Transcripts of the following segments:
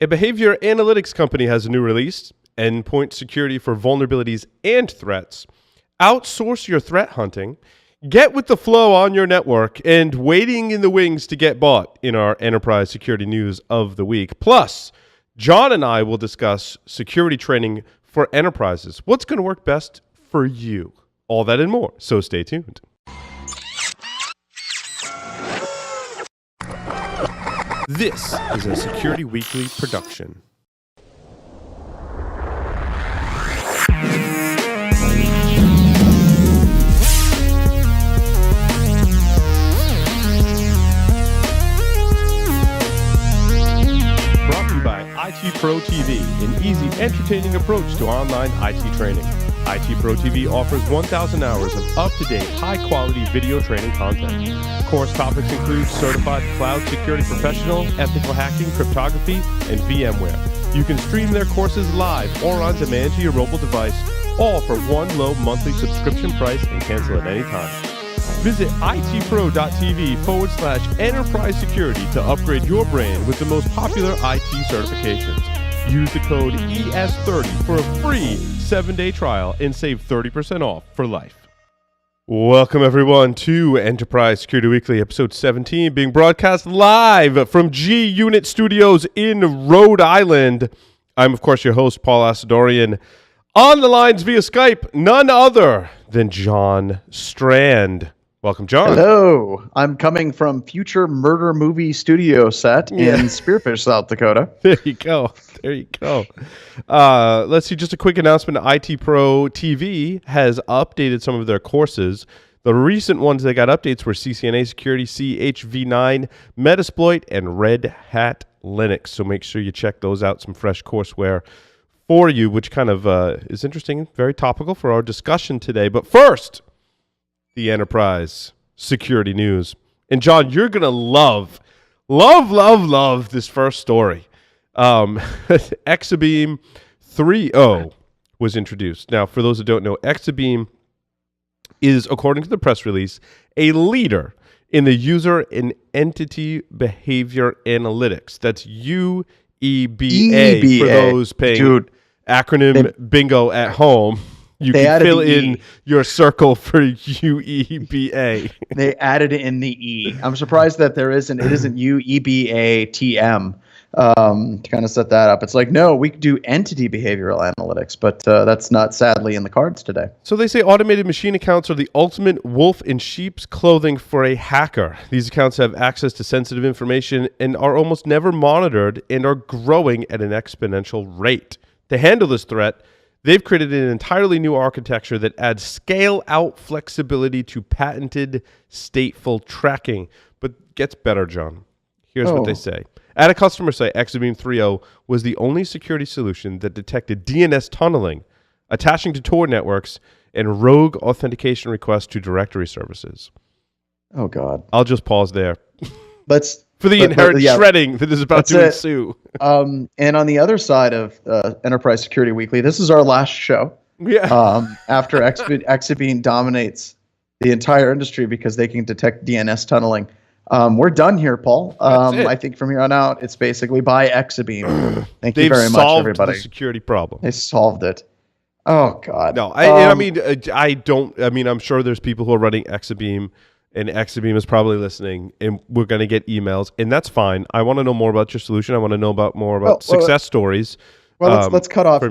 A behavior analytics company has a new release, endpoint security for vulnerabilities and threats. Outsource your threat hunting. Get with the flow on your network and waiting in the wings to get bought in our enterprise security news of the week. Plus, John and I will discuss security training for enterprises. What's going to work best for you? All that and more. So stay tuned. This is a Security Weekly production. Brought to you by IT Pro TV, an easy, entertaining approach to online IT training. IT Pro TV offers 1,000 hours of up-to-date, high-quality video training content. Course topics include certified cloud security professional, ethical hacking, cryptography, and VMware. You can stream their courses live or on demand to your mobile device, all for one low monthly subscription price and cancel at any time. Visit itpro.tv/enterprise security to upgrade your brand with the most popular IT certifications. Use the code ES30 for a free 7-day trial and save 30% off for life. Welcome, everyone, to Enterprise Security Weekly, episode 17, being broadcast live from G Unit Studios in Rhode Island. I'm, of course, your host, Paul Asadorian. On the lines via Skype, none other than John Strand. Welcome, John. Hello. I'm coming from future murder movie studio set in Spearfish, South Dakota. There you go. There you go. Let's see, just a quick announcement. IT Pro TV has updated some of their courses. The recent ones that got updates were CCNA Security, CHV9, Metasploit, and Red Hat Linux. So make sure you check those out, some fresh courseware for you, which kind of is interesting, very topical for our discussion today. But first, the enterprise security news. And John, you're going to love this first story. Exabeam 3.0 was introduced. Now, for those who don't know, Exabeam is, according to the press release, a leader in the user and entity behavior analytics. That's UEBA, for those paying acronym bingo at home. You can fill in your circle for UEBA. They added in the E. I'm surprised that it isn't UEBA-TM to kind of set that up. It's like, no, we could do entity behavioral analytics, but that's not sadly in the cards today. So they say automated machine accounts are the ultimate wolf in sheep's clothing for a hacker. These accounts have access to sensitive information and are almost never monitored and are growing at an exponential rate. To handle this threat, they've created an entirely new architecture that adds scale-out flexibility to patented stateful tracking. But gets better, John. Here's what they say. At a customer site, Exabeam 3.0 was the only security solution that detected DNS tunneling, attaching to Tor networks, and rogue authentication requests to directory services. Oh, God. I'll just pause there. For the inherent shredding that is about to ensue. And on the other side of Enterprise Security Weekly, this is our last show. Yeah. After Exabeam dominates the entire industry because they can detect DNS tunneling. We're done here, Paul. I think from here on out, it's basically by Exabeam. Thank you very much, everybody. They've solved the security problem. They solved it. Oh, God. No, I'm sure there's people who are running Exabeam, and Exabeam is probably listening, and we're going to get emails, and that's fine. I want to know more about your solution. I want to know more about success stories. Well, let's cut off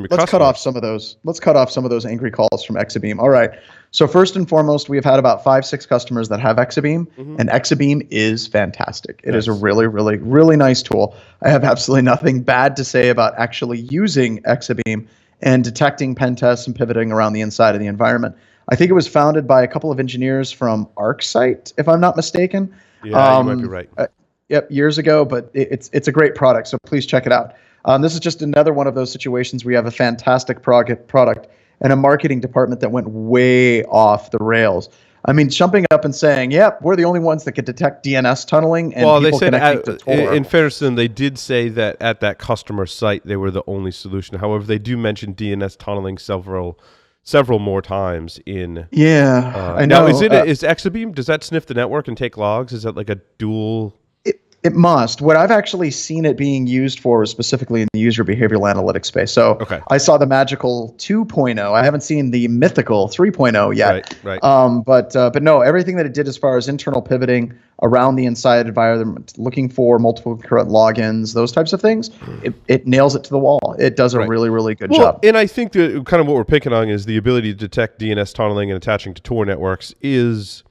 some of those. Let's cut off some of those angry calls from Exabeam. All right. So first and foremost, we have had about 5-6 customers that have Exabeam, and Exabeam is fantastic. It is a really, really, really nice tool. I have absolutely nothing bad to say about actually using Exabeam and detecting pen tests and pivoting around the inside of the environment. I think it was founded by a couple of engineers from ArcSight, if I'm not mistaken. Yeah, you might be right. Years ago, but it's a great product, so please check it out. This is just another one of those situations where you have a fantastic product and a marketing department that went way off the rails. I mean, jumping up and saying, "Yep, we're the only ones that can detect DNS tunneling," and people connecting to Tor. In fairness to them, they did say that at that customer site they were the only solution. However, they do mention DNS tunneling several more times in. Yeah, I know. Now, is Exabeam? Does that sniff the network and take logs? Is that like a dual? It must. What I've actually seen it being used for is specifically in the user behavioral analytics space. So I saw the magical 2.0. I haven't seen the mythical 3.0 yet. Right. But no, everything that it did as far as internal pivoting around the inside environment, looking for multiple concurrent logins, those types of things, it nails it to the wall. It does a really, really good job. And I think that kind of what we're picking on is the ability to detect DNS tunneling and attaching to Tor networks is,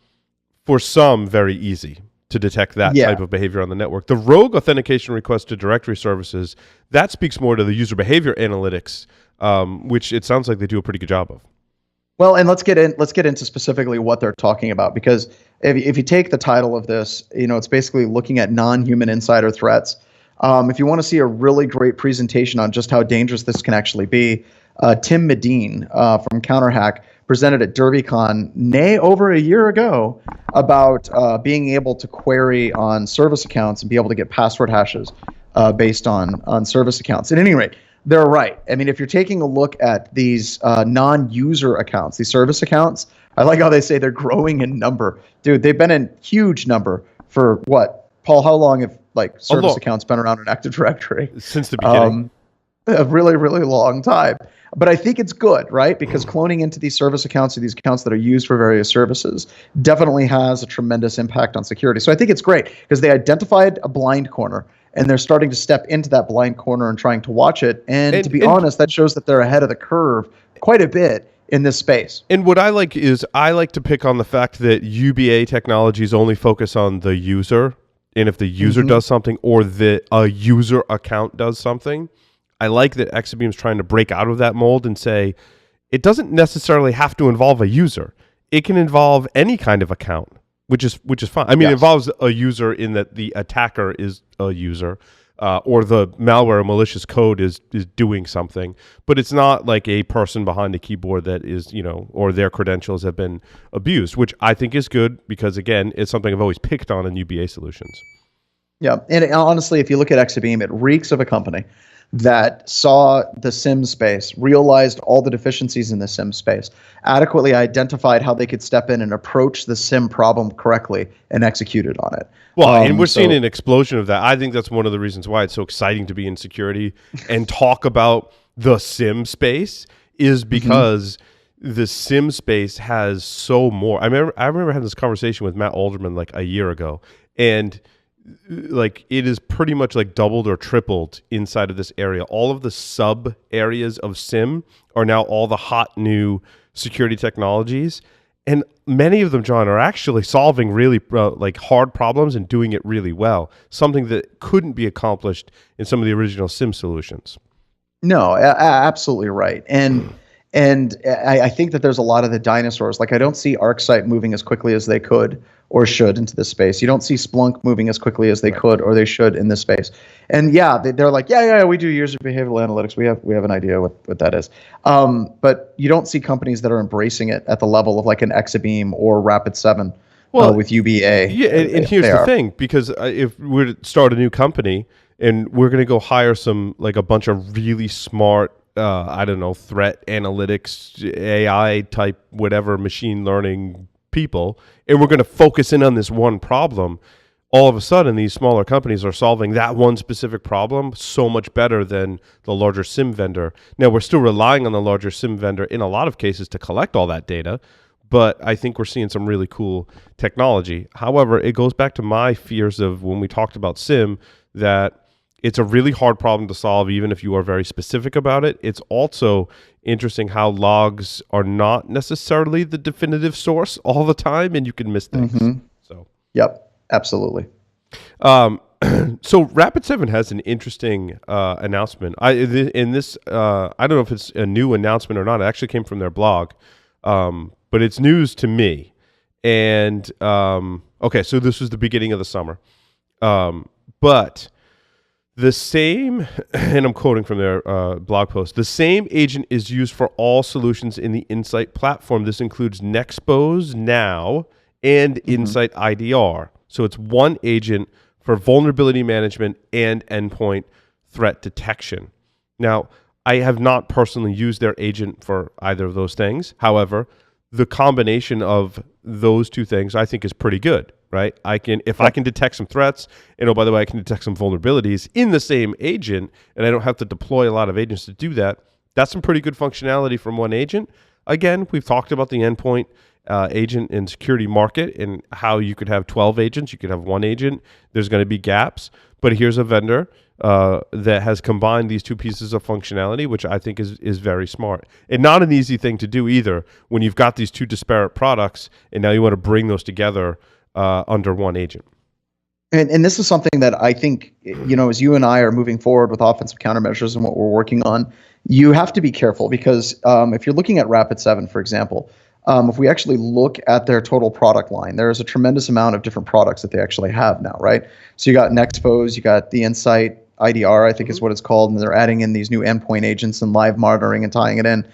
for some, very easy to detect that type of behavior on the network. The rogue authentication request to directory services, that speaks more to the user behavior analytics, which it sounds like they do a pretty good job of. Well, and let's get into specifically what they're talking about, because if you take the title of this, it's basically looking at non-human insider threats. If you want to see a really great presentation on just how dangerous this can actually be, Tim Medine from CounterHack presented at DerbyCon over a year ago about being able to query on service accounts and be able to get password hashes based on service accounts. At any rate, they're right. I mean, if you're taking a look at these non-user accounts, these service accounts, I like how they say they're growing in number. Dude, they've been in huge number for what? Paul, how long have service accounts been around in Active Directory? Since the beginning. A really, really long time. But I think it's good, right? Because cloning into these service accounts or these accounts that are used for various services definitely has a tremendous impact on security. So I think it's great because they identified a blind corner and they're starting to step into that blind corner and trying to watch it. And to be honest, that shows that they're ahead of the curve quite a bit in this space. And what I like is I like to pick on the fact that UBA technologies only focus on the user. And if the user does something or a user account does something, I like that Exabeam's trying to break out of that mold and say it doesn't necessarily have to involve a user. It can involve any kind of account, which is fine. I mean, it involves a user in that the attacker is a user, or the malware or malicious code is doing something, but it's not like a person behind the keyboard that is, or their credentials have been abused, which I think is good because, again, it's something I've always picked on in UBA solutions. Yeah, and honestly, if you look at Exabeam, it reeks of a company that saw the SIM space, realized all the deficiencies in the SIM space, adequately identified how they could step in and approach the SIM problem correctly, and executed on it. Well, and we're seeing an explosion of that. I think that's one of the reasons why it's so exciting to be in security and talk about the SIM space is because the SIM space has so more. I remember having this conversation with Matt Alderman like a year ago, and like it is pretty much like doubled or tripled inside of this area. All of the sub areas of SIM are now all the hot new security technologies. And many of them, John, are actually solving really like hard problems and doing it really well. Something that couldn't be accomplished in some of the original SIM solutions. No, absolutely right. And I think that there's a lot of the dinosaurs. Like I don't see ArcSight moving as quickly as they could or should into this space. You don't see Splunk moving as quickly as they could or they should in this space. And they're like, we do user behavioral analytics. We have an idea what that is. But you don't see companies that are embracing it at the level of like an Exabeam or Rapid7 with UBA. Yeah, and here's the thing, because if we're to start a new company and we're going to go hire a bunch of really smart threat analytics, AI type, whatever, machine learning people, and we're going to focus in on this one problem, all of a sudden these smaller companies are solving that one specific problem so much better than the larger SIM vendor. Now, we're still relying on the larger SIM vendor in a lot of cases to collect all that data, but I think we're seeing some really cool technology. However, it goes back to my fears of when we talked about SIM, that it's a really hard problem to solve, even if you are very specific about it. It's also interesting how logs are not necessarily the definitive source all the time, and you can miss things. So, yep, absolutely. So Rapid7 has an interesting announcement. I don't know if it's a new announcement or not. It actually came from their blog, but it's news to me. And okay, so this was the beginning of the summer, but the same, and I'm quoting from their blog post, the same agent is used for all solutions in the Insight platform. This includes Nexpose Now and Insight IDR. So it's one agent for vulnerability management and endpoint threat detection. Now, I have not personally used their agent for either of those things. However, the combination of those two things I think is pretty good. right? I can detect some threats, and oh, by the way, I can detect some vulnerabilities in the same agent, and I don't have to deploy a lot of agents to do that. That's some pretty good functionality from one agent. Again, we've talked about the endpoint agent and security market and how you could have 12 agents, you could have one agent. There's going to be gaps, but here's a vendor that has combined these two pieces of functionality, which I think is very smart and not an easy thing to do either when you've got these two disparate products and now you want to bring those together under one agent. And this is something that I think, as you and I are moving forward with offensive countermeasures and what we're working on, you have to be careful because if you're looking at Rapid7, for example, if we actually look at their total product line, there is a tremendous amount of different products that they actually have now, right? So you got Nexpose, you got the Insight IDR, I think is what it's called, and they're adding in these new endpoint agents and live monitoring and tying it in.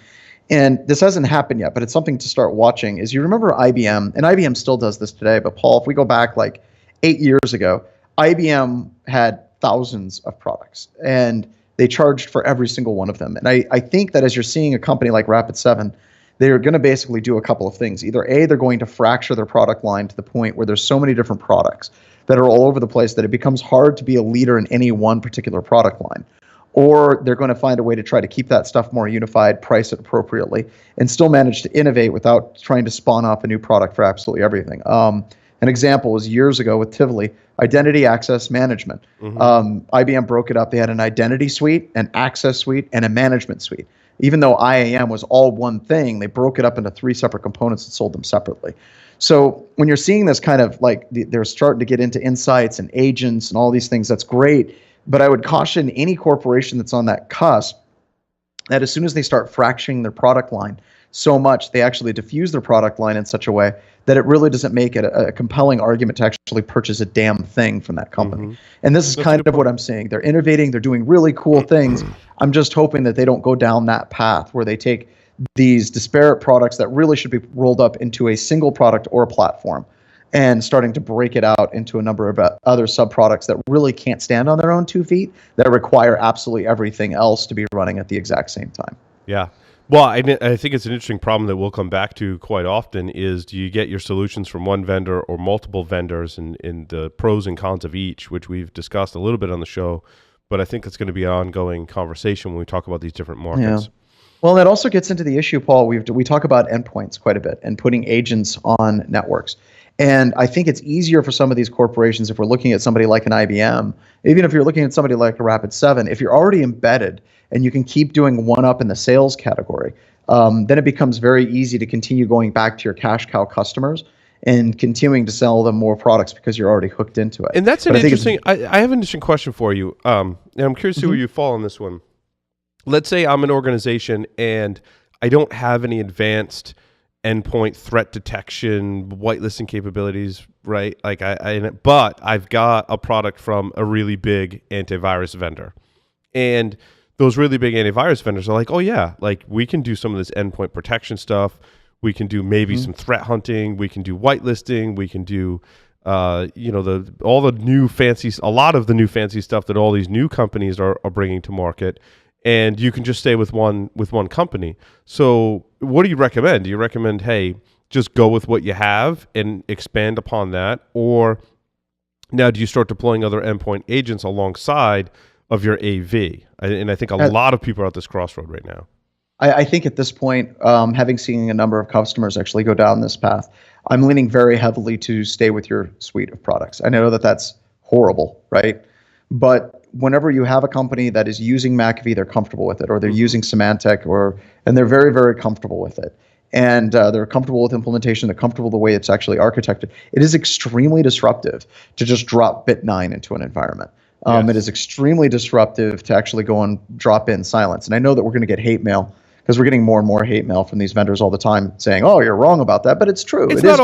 And this hasn't happened yet, but it's something to start watching. Is you remember IBM, and IBM still does this today, but Paul, if we go back like 8 years ago, IBM had thousands of products, and they charged for every single one of them. And I think that as you're seeing a company like Rapid7, they're going to basically do a couple of things. Either A, they're going to fracture their product line to the point where there's so many different products that are all over the place that it becomes hard to be a leader in any one particular product line. Or they're going to find a way to try to keep that stuff more unified, price it appropriately, and still manage to innovate without trying to spawn off a new product for absolutely everything. An example was years ago with Tivoli, identity access management. IBM broke it up. They had an identity suite, an access suite, and a management suite. Even though IAM was all one thing, they broke it up into 3 separate components and sold them separately. So when you're seeing this kind of like they're starting to get into insights and agents and all these things, that's great. But I would caution any corporation that's on that cusp that as soon as they start fracturing their product line so much, they actually diffuse their product line in such a way that it really doesn't make it a compelling argument to actually purchase a damn thing from that company. And this is kind of what I'm saying. They're innovating. They're doing really cool things. I'm just hoping that they don't go down that path where they take these disparate products that really should be rolled up into a single product or a platform and starting to break it out into a number of other sub-products that really can't stand on their own 2 feet, that require absolutely everything else to be running at the exact same time. Yeah. Well, I think it's an interesting problem that we'll come back to quite often is do you get your solutions from one vendor or multiple vendors and the pros and cons of each, which we've discussed a little bit on the show, but I think that's going to be an ongoing conversation when we talk about these different markets. Yeah. Well, that also gets into the issue, Paul. We talk about endpoints quite a bit and putting agents on networks. And I think it's easier for some of these corporations if we're looking at somebody like an IBM, even if you're looking at somebody like a Rapid7, if you're already embedded and you can keep doing one up in the sales category, then it becomes very easy to continue going back to your cash cow customers and continuing to sell them more products because you're already hooked into it. And that's an interesting, I have an interesting question for you. And I'm curious to see where you fall on this one. Let's say I'm an organization and I don't have any advanced endpoint threat detection, whitelisting capabilities, right? Like but I've got a product from a really big antivirus vendor. And those really big antivirus vendors are like, oh yeah, like we can do some of this endpoint protection stuff. We can do maybe some threat hunting. We can do whitelisting. We can do, a lot of the new fancy stuff that all these new companies are bringing to market. And you can just stay with one company. So what do you recommend? Do you recommend, hey, just go with what you have and expand upon that? Or now do you start deploying other endpoint agents alongside of your AV? And I think a lot of people are at this crossroad right now. I think at this point, having seen a number of customers actually go down this path, I'm leaning very heavily to stay with your suite of products. I know that that's horrible, right? But whenever you have a company that is using McAfee, they're comfortable with it, or they're using Symantec, and they're very, very comfortable with it. And they're comfortable with implementation, they're comfortable the way it's actually architected. It is extremely disruptive to just drop Bit9 into an environment. Yes. It is extremely disruptive to actually go and drop in silence. And I know that we're going to get hate mail because we're getting more and more hate mail from these vendors all the time saying, oh, you're wrong about that. But it's true. It's not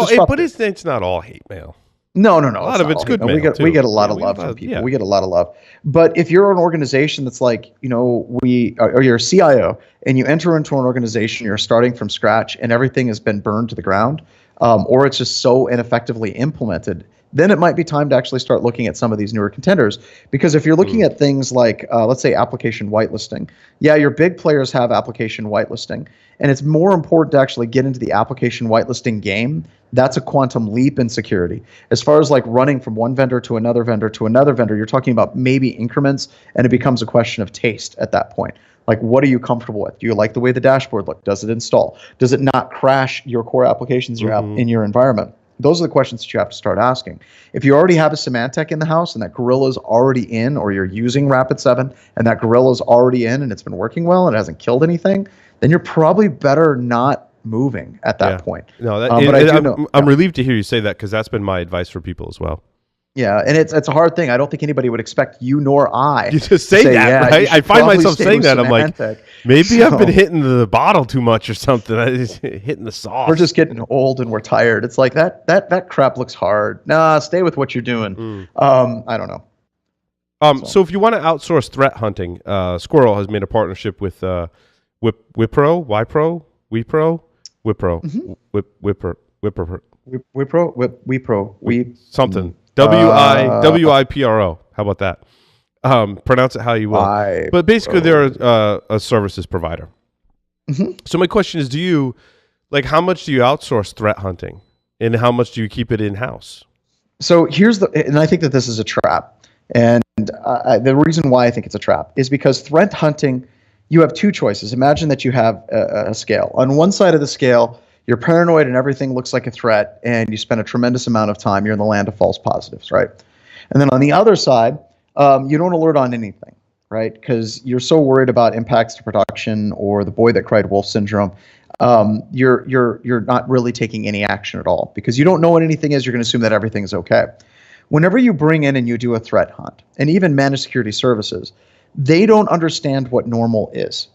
all hate mail. No. A lot of it's good mail. We get a lot of love from people. Yeah. We get a lot of love. But if you're an organization that's like, or you're a CIO and you enter into an organization, you're starting from scratch and everything has been burned to the ground, or it's just so ineffectively implemented, then it might be time to actually start looking at some of these newer contenders. Because if you're looking at things like, let's say, application whitelisting, yeah, your big players have application whitelisting, and it's more important to actually get into the application whitelisting game That's a quantum leap in security. As far as like running from one vendor to another vendor to another vendor, you're talking about maybe increments, and it becomes a question of taste at that point. Like, what are you comfortable with? Do you like the way the dashboard looks? Does it install? Does it not crash your core applications you have in your environment? Those are the questions that you have to start asking. If you already have a Symantec in the house and that Gorilla's already in, or you're using Rapid7 and that Gorilla's already in and it's been working well and it hasn't killed anything, then you're probably better not moving at that point. No, I'm relieved to hear you say that, because that's been my advice for people as well. Yeah, and it's a hard thing. I don't think anybody would expect you nor I to say that, right? I find myself saying that. I'm like, maybe I've been hitting the bottle too much or something. I just hitting the sauce. We're just getting old and we're tired. It's like that crap looks hard. Nah, stay with what you're doing. I don't know. So if you want to outsource threat hunting, Squirrel has made a partnership with Wipro. Something. WIPRO. How about that? Pronounce it how you will. But basically, they're a services provider. So my question is, how much do you outsource threat hunting, and how much do you keep it in-house? So and I think that this is a trap. And the reason why I think it's a trap is because threat hunting, you have two choices. Imagine that you have a scale. On one side of the scale, you're paranoid and everything looks like a threat, and you spend a tremendous amount of time. You're in the land of false positives, right? And then on the other side, you don't alert on anything, right? Because you're so worried about impacts to production or the boy that cried wolf syndrome. You're not really taking any action at all because you don't know what anything is. You're going to assume that everything is okay. Whenever you bring in and you do a threat hunt, and even managed security services, they don't understand what normal is.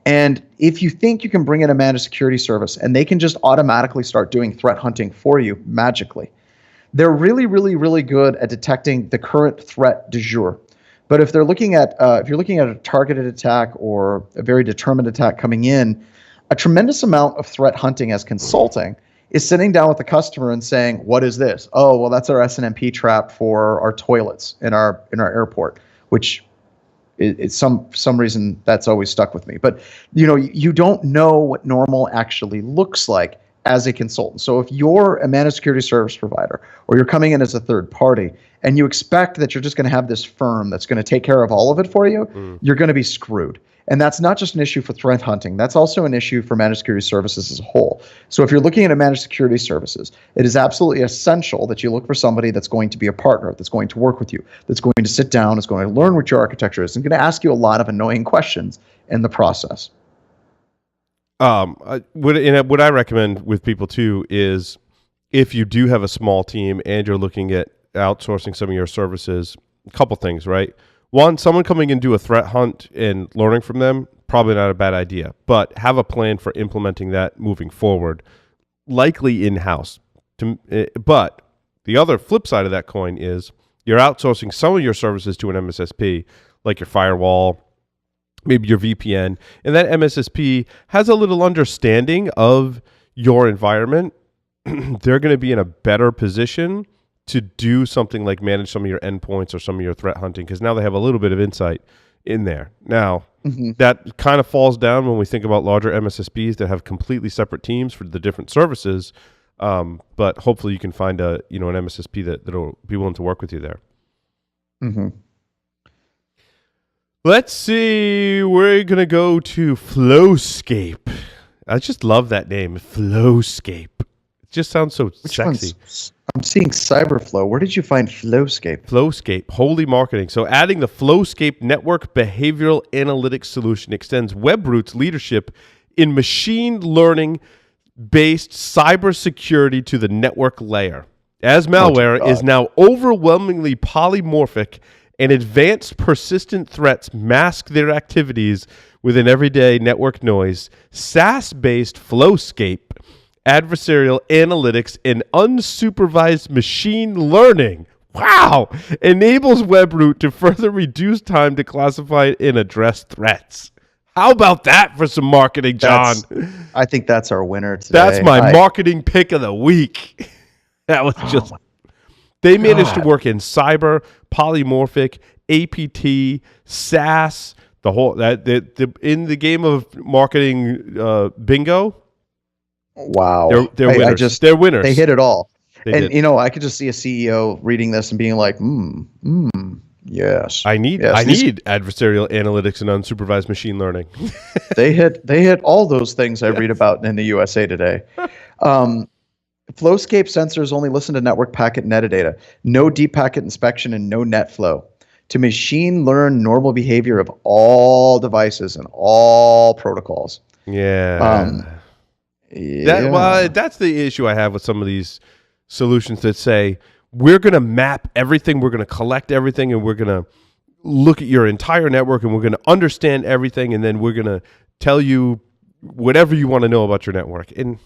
And if you think you can bring in a managed security service and they can just automatically start doing threat hunting for you magically, they're really, really, really good at detecting the current threat du jour. But if you're looking at a targeted attack or a very determined attack coming in, a tremendous amount of threat hunting as consulting is sitting down with the customer and saying, "What is this? Oh, well, that's our SNMP trap for our toilets in our airport," which it's some reason that's always stuck with me. But you don't know what normal actually looks like as a consultant. So if you're a managed security service provider or you're coming in as a third party and you expect that you're just going to have this firm that's going to take care of all of it for you, you're going to be screwed. And that's not just an issue for threat hunting. That's also an issue for managed security services as a whole. So if you're looking at a managed security services, it is absolutely essential that you look for somebody that's going to be a partner, that's going to work with you, that's going to sit down, is going to learn what your architecture is, and going to ask you a lot of annoying questions in the process. What I recommend with people too is, if you do have a small team and you're looking at outsourcing some of your services, a couple things, right? One, someone coming in and do a threat hunt and learning from them, probably not a bad idea, but have a plan for implementing that moving forward, likely in-house. But the other flip side of that coin is you're outsourcing some of your services to an MSSP, like your firewall, maybe your VPN, and that MSSP has a little understanding of your environment. They're going to be in a better position to do something like manage some of your endpoints or some of your threat hunting, because now they have a little bit of insight in there. Now, that kind of falls down when we think about larger MSSPs that have completely separate teams for the different services. But hopefully you can find an MSSP that'll be willing to work with you there. Let's see. We're going to go to Flowscape. I just love that name, Flowscape. It just sounds so sexy. I'm seeing Cyberflow. Where did you find Flowscape? Flowscape, holy marketing. So adding the Flowscape network behavioral analytics solution extends Webroot's leadership in machine learning-based cybersecurity to the network layer. As malware is now overwhelmingly polymorphic and advanced persistent threats mask their activities within everyday network noise, SaaS-based Flowscape adversarial analytics and unsupervised machine learning, enables Webroot to further reduce time to classify and address threats. How about that for some marketing, John? I think that's our winner today. That's my marketing pick of the week. That was just... They managed to work in cyber, polymorphic, APT, SaaS, the whole... in the game of marketing bingo... Wow. They're winners. They're winners. They hit it all. They and did. I could just see a CEO reading this and being like, yes. I need adversarial analytics and unsupervised machine learning. They hit all those things I read about in the USA Today. Flowscape sensors only listen to network packet metadata, no deep packet inspection, and no net flow to machine learn normal behavior of all devices and all protocols. Yeah. That's the issue I have with some of these solutions that say we're going to map everything, we're going to collect everything, and we're going to look at your entire network, and we're going to understand everything, and then we're going to tell you whatever you want to know about your network. And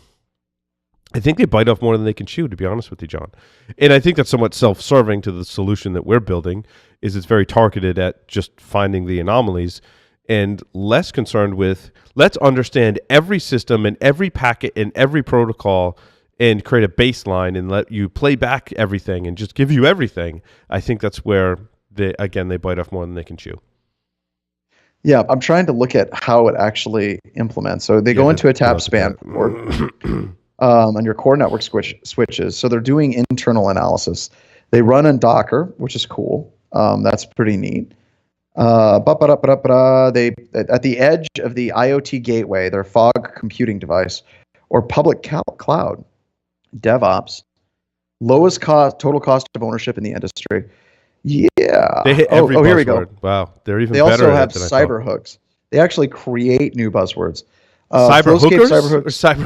I think they bite off more than they can chew, to be honest with you, John. And I think that's somewhat self-serving to the solution that we're building, is it's very targeted at just finding the anomalies and less concerned with let's understand every system and every packet and every protocol and create a baseline and let you play back everything and just give you everything. I think that's where they bite off more than they can chew. Yeah, I'm trying to look at how it actually implements. So they go into a tap span port on your core network switches. So they're doing internal analysis. They run in Docker, which is cool. That's pretty neat. They at the edge of the IoT gateway, their fog computing device, or public cloud, DevOps, lowest total cost of ownership in the industry. Yeah. They hit every buzzword. Here we go. Wow, they're even better. They also have cyber hooks. They actually create new buzzwords. Cyber hookers?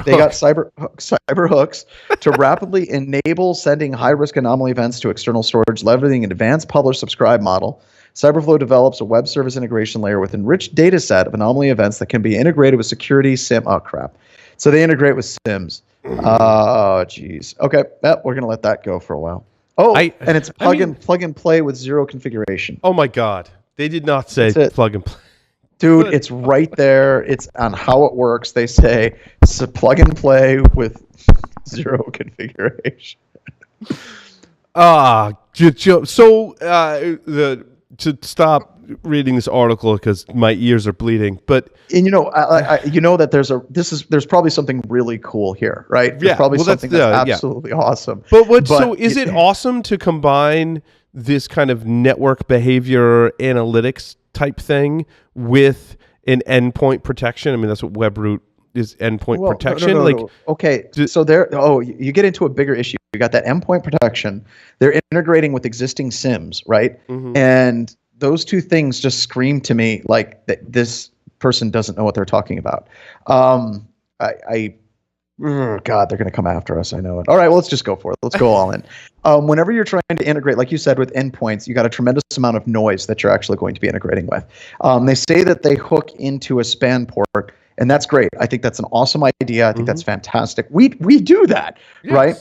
They got cyber hooks to rapidly enable sending high-risk anomaly events to external storage, leveraging an advanced publish-subscribe model. Cyberflow develops a web service integration layer with enriched data set of anomaly events that can be integrated with security SIM. Oh, crap. So they integrate with SIMs. Oh, geez. Okay, we're going to let that go for a while. Oh, and it's plug and play with zero configuration. Oh, my God. They did not say plug and play. Dude, it's right there. It's on how it works. They say it's a plug and play with zero configuration. To stop reading this article because my ears are bleeding, but that there's probably something really cool here, right? There's probably something that's absolutely awesome. So is it awesome to combine this kind of network behavior analytics type thing with an endpoint protection? I mean, that's what WebRoot is, endpoint protection. No. Okay, so you get into a bigger issue. You got that endpoint protection. They're integrating with existing SIMs, right? Mm-hmm. And those two things just scream to me like that this person doesn't know what they're talking about. God, they're going to come after us. I know it. All right, well, let's just go for it. Let's go all in. Whenever you're trying to integrate, like you said, with endpoints, you got a tremendous amount of noise that you're actually going to be integrating with. They say that they hook into a span port, and that's great. I think that's an awesome idea. I think that's fantastic. We do that, right?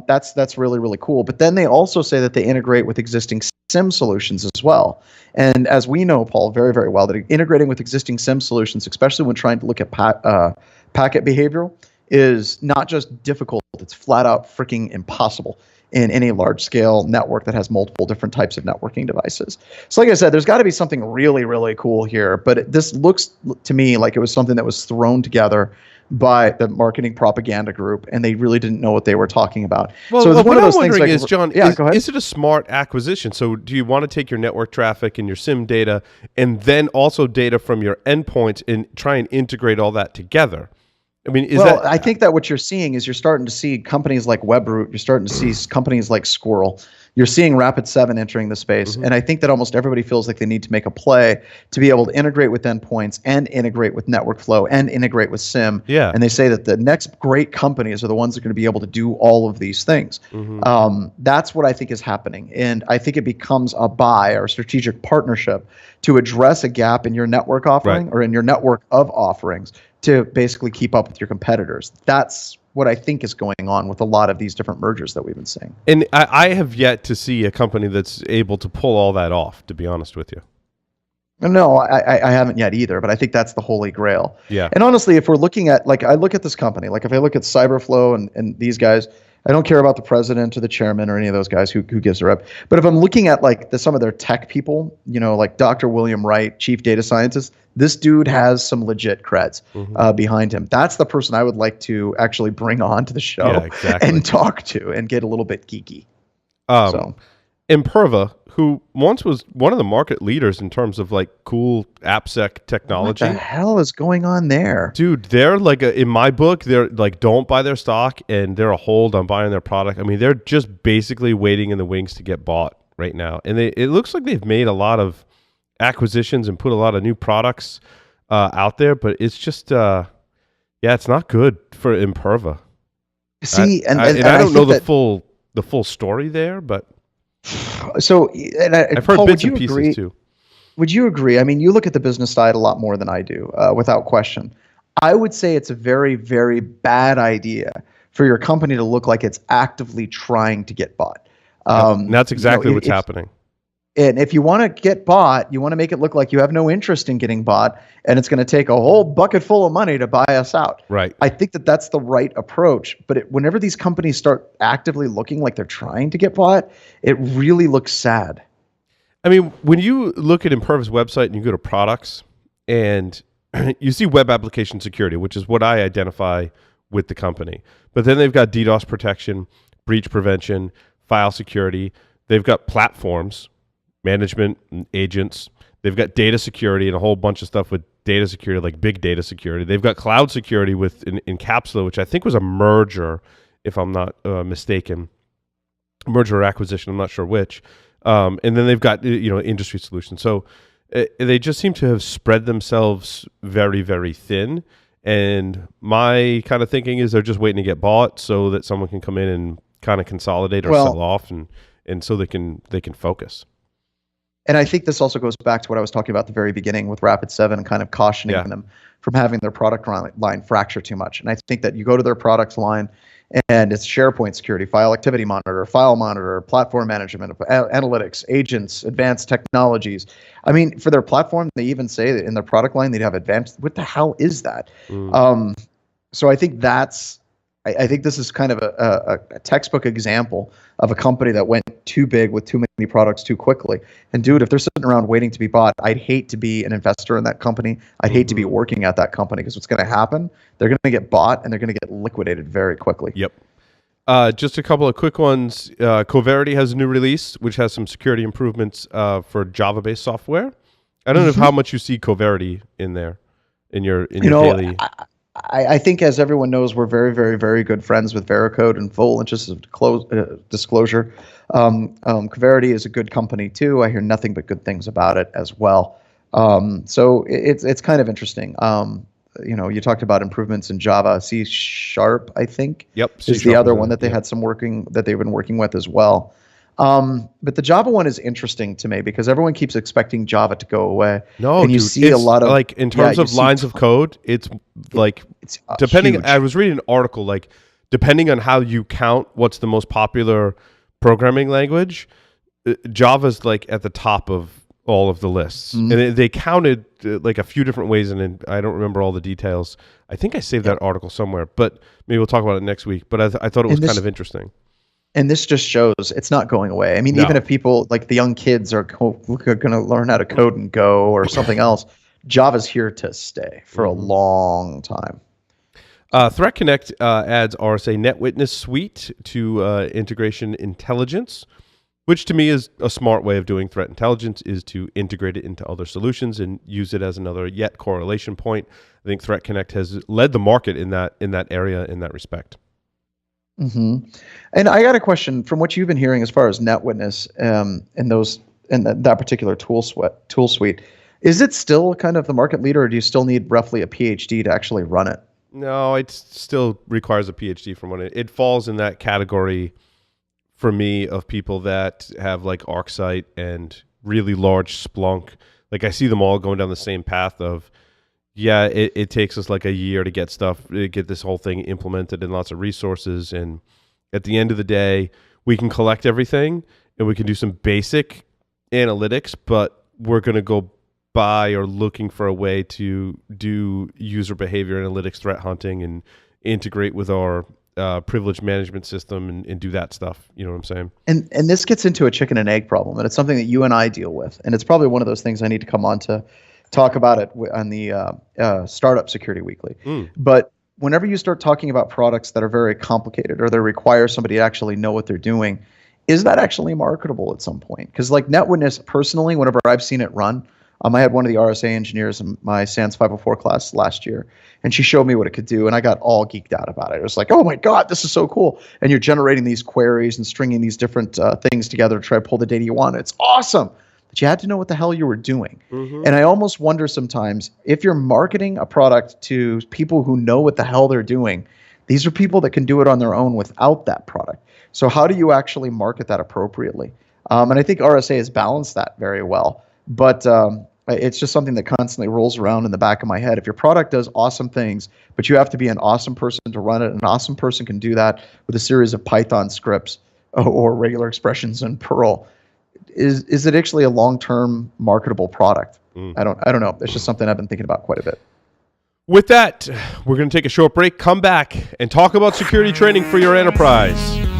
That's really, really cool. But then they also say that they integrate with existing SIM solutions as well. And as we know, Paul, very, very well, that integrating with existing SIM solutions, especially when trying to look at packet behavioral, is not just difficult, it's flat out freaking impossible in any large scale network that has multiple different types of networking devices. So like I said, there's got to be something really, really cool here, but this looks to me like it was something that was thrown together by the marketing propaganda group, and they really didn't know what they were talking about. Well, so it's one of those things. Is, John, is it a smart acquisition? So do you want to take your network traffic and your SIM data and then also data from your endpoints and try and integrate all that together? I mean, I think that what you're seeing is you're starting to see companies like WebRoot, you're starting to see companies like Squirrel, you're seeing Rapid7 entering the space. And I think that almost everybody feels like they need to make a play to be able to integrate with endpoints and integrate with network flow and integrate with SIM. Yeah. And they say that the next great companies are the ones that are going to be able to do all of these things. That's what I think is happening. And I think it becomes a buy or a strategic partnership to address a gap in your network offering or in your network of offerings to basically keep up with your competitors. That's what I think is going on with a lot of these different mergers that we've been seeing. And I have yet to see a company that's able to pull all that off, to be honest with you. No, I haven't yet either, but I think that's the holy grail. Yeah. And honestly, if we're looking at, like, I look at this company, like if I look at Cyberflow and these guys, I don't care about the president or the chairman or any of those guys who gives a rep. But if I'm looking at like some of their tech people, like Dr. William Wright, chief data scientist, this dude has some legit creds behind him. That's the person I would like to actually bring on to the show and talk to and get a little bit geeky. Imperva, who once was one of the market leaders in terms of like cool AppSec technology. What the hell is going on there? Dude, they're like, in my book, they're like, don't buy their stock and they're a hold on buying their product. I mean, they're just basically waiting in the wings to get bought right now. And it looks like they've made a lot of acquisitions and put a lot of new products out there, but it's just, it's not good for Imperva. See, and I don't know the full story there, but. So, I've heard bits and pieces too. Would you agree? I mean, you look at the business side a lot more than I do, without question. I would say it's a very, very bad idea for your company to look like it's actively trying to get bought. And that's exactly what's happening. And if you want to get bought, you want to make it look like you have no interest in getting bought, and it's going to take a whole bucket full of money to buy us out. Right. I think that that's the right approach. But whenever these companies start actively looking like they're trying to get bought, it really looks sad. I mean, when you look at Imperva's website and you go to products and you see web application security, which is what I identify with the company. But then they've got DDoS protection, breach prevention, file security. They've got platforms, management, and agents. They've got data security and a whole bunch of stuff with data security, like big data security. They've got cloud security with Encapsula, which I think was a merger, if I'm not mistaken. Merger or acquisition, I'm not sure which. And then they've got industry solutions. So they just seem to have spread themselves very, very thin. And my kind of thinking is they're just waiting to get bought so that someone can come in and kind of consolidate or sell off, and so they can focus. And I think this also goes back to what I was talking about at the very beginning with Rapid7 and kind of cautioning them from having their product line fracture too much. And I think that you go to their product line and it's SharePoint security, file activity monitor, file monitor, platform management, analytics, agents, advanced technologies. I mean, for their platform, they even say that in their product line, they'd have advanced. What the hell is that? So I think I think this is kind of a textbook example of a company that went too big with too many products too quickly. And dude, if they're sitting around waiting to be bought, I'd hate to be an investor in that company. I'd hate to be working at that company, because what's going to happen, they're going to get bought and they're going to get liquidated very quickly. Yep. Just a couple of quick ones. Coverity has a new release, which has some security improvements for Java-based software. I don't know how much you see Coverity in there in your daily. I think, as everyone knows, we're very, very, very good friends with Veracode, and full interest of disclosure. Coverity is a good company too. I hear nothing but good things about it as well. So it's kind of interesting. You talked about improvements in Java. C#, I think, is the other one that they had that they've been working with as well. But the Java one is interesting to me because everyone keeps expecting Java to go away. No, and you see a lot of, like, in terms of lines of code, it's depending. Huge. I was reading an article, like, depending on how you count what's the most popular programming language, Java's like at the top of all of the lists. And they counted like a few different ways, and I don't remember all the details. I think I saved that article somewhere, but maybe we'll talk about it next week. But I thought it was kind of interesting. And this just shows it's not going away. I mean, even if people, like the young kids, are going to learn how to code in Go or something else, Java's here to stay for a long time. Threat Connect adds RSA NetWitness Suite to integration intelligence, which to me is a smart way of doing threat intelligence, is to integrate it into other solutions and use it as another yet correlation point. I think Threat Connect has led the market in that area, in that respect. And I got a question from what you've been hearing as far as NetWitness in that particular tool suite. Is it still kind of the market leader, or do you still need roughly a PhD to actually run it? No, it still requires a PhD from one. It falls in that category for me of people that have like ArcSight and really large Splunk. Like, I see them all going down the same path of, it takes us like a year to get this whole thing implemented and lots of resources. And at the end of the day, we can collect everything and we can do some basic analytics, but we're going to go by or looking for a way to do user behavior analytics, threat hunting, and integrate with our privilege management system and do that stuff. You know what I'm saying? And this gets into a chicken and egg problem, and it's something that you and I deal with, and it's probably one of those things I need to come on to talk about it on the Startup Security Weekly. But whenever you start talking about products that are very complicated or they require somebody to actually know what they're doing, is that actually marketable at some point? Because like NetWitness, personally, whenever I've seen it run, I had one of the RSA engineers in my SANS 504 class last year, and she showed me what it could do, and I got all geeked out about it. It was like, oh my God, this is so cool. And you're generating these queries and stringing these different things together to try to pull the data you want. It's awesome. But you had to know what the hell you were doing. And I almost wonder sometimes if you're marketing a product to people who know what the hell they're doing, these are people that can do it on their own without that product. So how do you actually market that appropriately? And I think RSA has balanced that very well. But it's just something that constantly rolls around in the back of my head. If your product does awesome things, but you have to be an awesome person to run it, an awesome person can do that with a series of Python scripts or regular expressions in Perl. Is it actually a long-term marketable product? I don't know. It's just something I've been thinking about quite a bit. With that, we're going to take a short break, come back, and talk about security training for your enterprise.